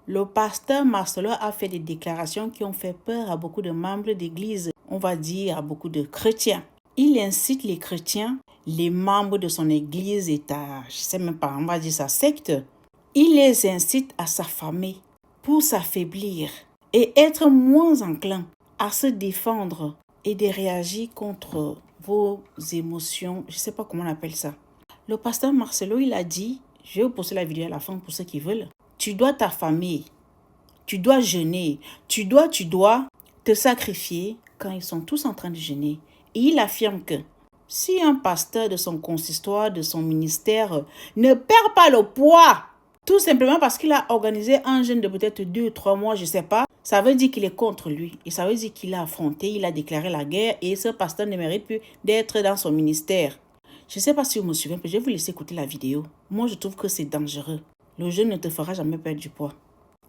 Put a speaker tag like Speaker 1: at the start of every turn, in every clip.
Speaker 1: Le pasteur Marcelo a fait des déclarations qui ont fait peur à beaucoup de membres d'église, on va dire à beaucoup de chrétiens. Il incite les chrétiens, les membres de son église et je sais même pas, on va dire sa secte. Il les incite à s'affamer pour s'affaiblir et être moins enclin à se défendre et de réagir contre vos émotions. Je sais pas comment on appelle ça. Le pasteur Marcelo, il a dit, je vais vous poster la vidéo à la fin pour ceux qui veulent. Tu dois t'affamer, tu dois jeûner, tu dois te sacrifier quand ils sont tous en train de jeûner. Et il affirme que si un pasteur de son consistoire, de son ministère ne perd pas le poids, tout simplement parce qu'il a organisé un jeûne de peut-être 2 ou 3 mois, je ne sais pas, ça veut dire qu'il est contre lui. Et ça veut dire qu'il a affronté, il a déclaré la guerre et ce pasteur ne mérite plus d'être dans son ministère. Je ne sais pas si vous me suivez, mais je vais vous laisser écouter la vidéo. Moi, je trouve que c'est dangereux. Le jeûne ne te fera jamais perdre du poids.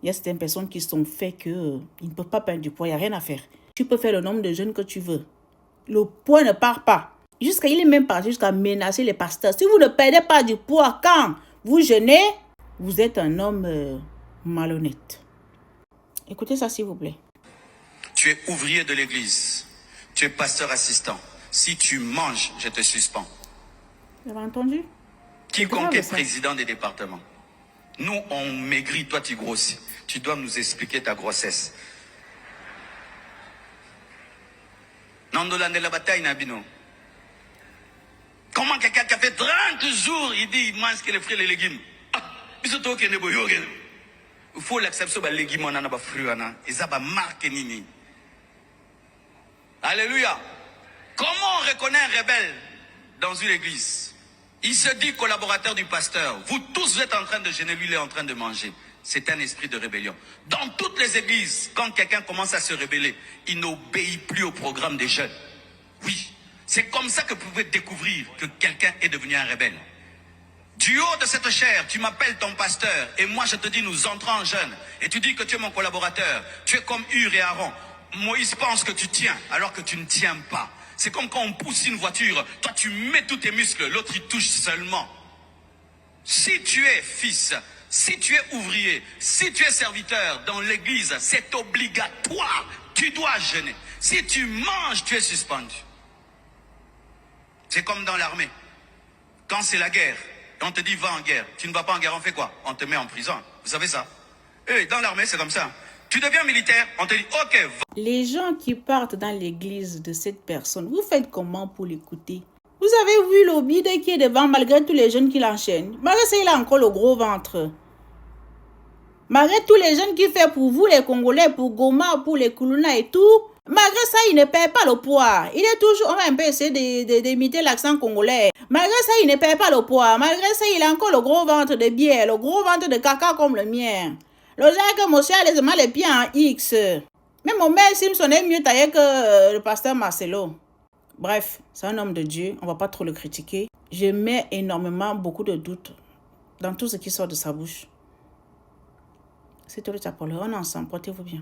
Speaker 1: Il y a certaines personnes qui sont faites qu'ils ne peuvent pas perdre du poids, il n'y a rien à faire. Tu peux faire le nombre de jeûnes que tu veux. Le poids ne part pas. Il est même parti jusqu'à menacer les pasteurs. Si vous ne perdez pas du poids quand vous jeûnez, vous êtes un homme malhonnête. Écoutez ça s'il vous plaît.
Speaker 2: Tu es ouvrier de l'église. Tu es pasteur assistant. Si tu manges, je te suspends.
Speaker 1: Vous avez entendu?
Speaker 2: Quiconque est président des départements. Nous, on maigrit, toi tu grossis. Tu dois nous expliquer ta grossesse. Nandolande la bataille Nabino. Comment quelqu'un qui a fait 30 jours, il dit il mange que les fruits et les légumes. Il faut l'accepter les légumes, on a des fruits, ils ont des marques. Alléluia. Comment on reconnaît un rebelle dans une église? Il se dit collaborateur du pasteur. Vous tous êtes en train de jeûner, lui il est en train de manger. C'est un esprit de rébellion. Dans toutes les églises, quand quelqu'un commence à se rebeller, il n'obéit plus au programme des jeunes. Oui, c'est comme ça que vous pouvez découvrir que quelqu'un est devenu un rebelle. Du haut de cette chair, tu m'appelles ton pasteur et moi je te dis nous entrons en jeûne. Et tu dis que tu es mon collaborateur. Tu es comme Hur et Aaron. Moïse pense que tu tiens alors que tu ne tiens pas. C'est comme quand on pousse une voiture, toi tu mets tous tes muscles, l'autre il touche seulement. Si tu es fils, si tu es ouvrier, si tu es serviteur dans l'église, c'est obligatoire, tu dois jeûner. Si tu manges, tu es suspendu. C'est comme dans l'armée. Quand c'est la guerre, on te dit va en guerre. Tu ne vas pas en guerre, on fait quoi? On te met en prison. Vous savez ça? Et dans l'armée, c'est comme ça. Tu deviens militaire, on te dit ok.
Speaker 1: Les gens qui partent dans l'église de cette personne, vous faites comment pour l'écouter? Vous avez vu le bide qui est devant malgré tous les jeunes qui l'enchaînent. Malgré ça, il a encore le gros ventre. Malgré tous les jeunes qu'il fait pour vous, les Congolais, pour Goma, pour les Kuluna et tout, malgré ça, il ne perd pas le poids. Il est toujours, on va un peu essayer d'imiter l'accent congolais. Malgré ça, il ne perd pas le poids. Malgré ça, il a encore le gros ventre de bière, le gros ventre de caca comme le mien. Le genre que monsieur a les pieds en X. Même mon mère Simpson est mieux taillé que le pasteur Marcelo. Bref, c'est un homme de Dieu, on ne va pas trop le critiquer. Je mets énormément, beaucoup de doutes dans tout ce qui sort de sa bouche. C'est tout le tapolé. On est ensemble, portez-vous bien.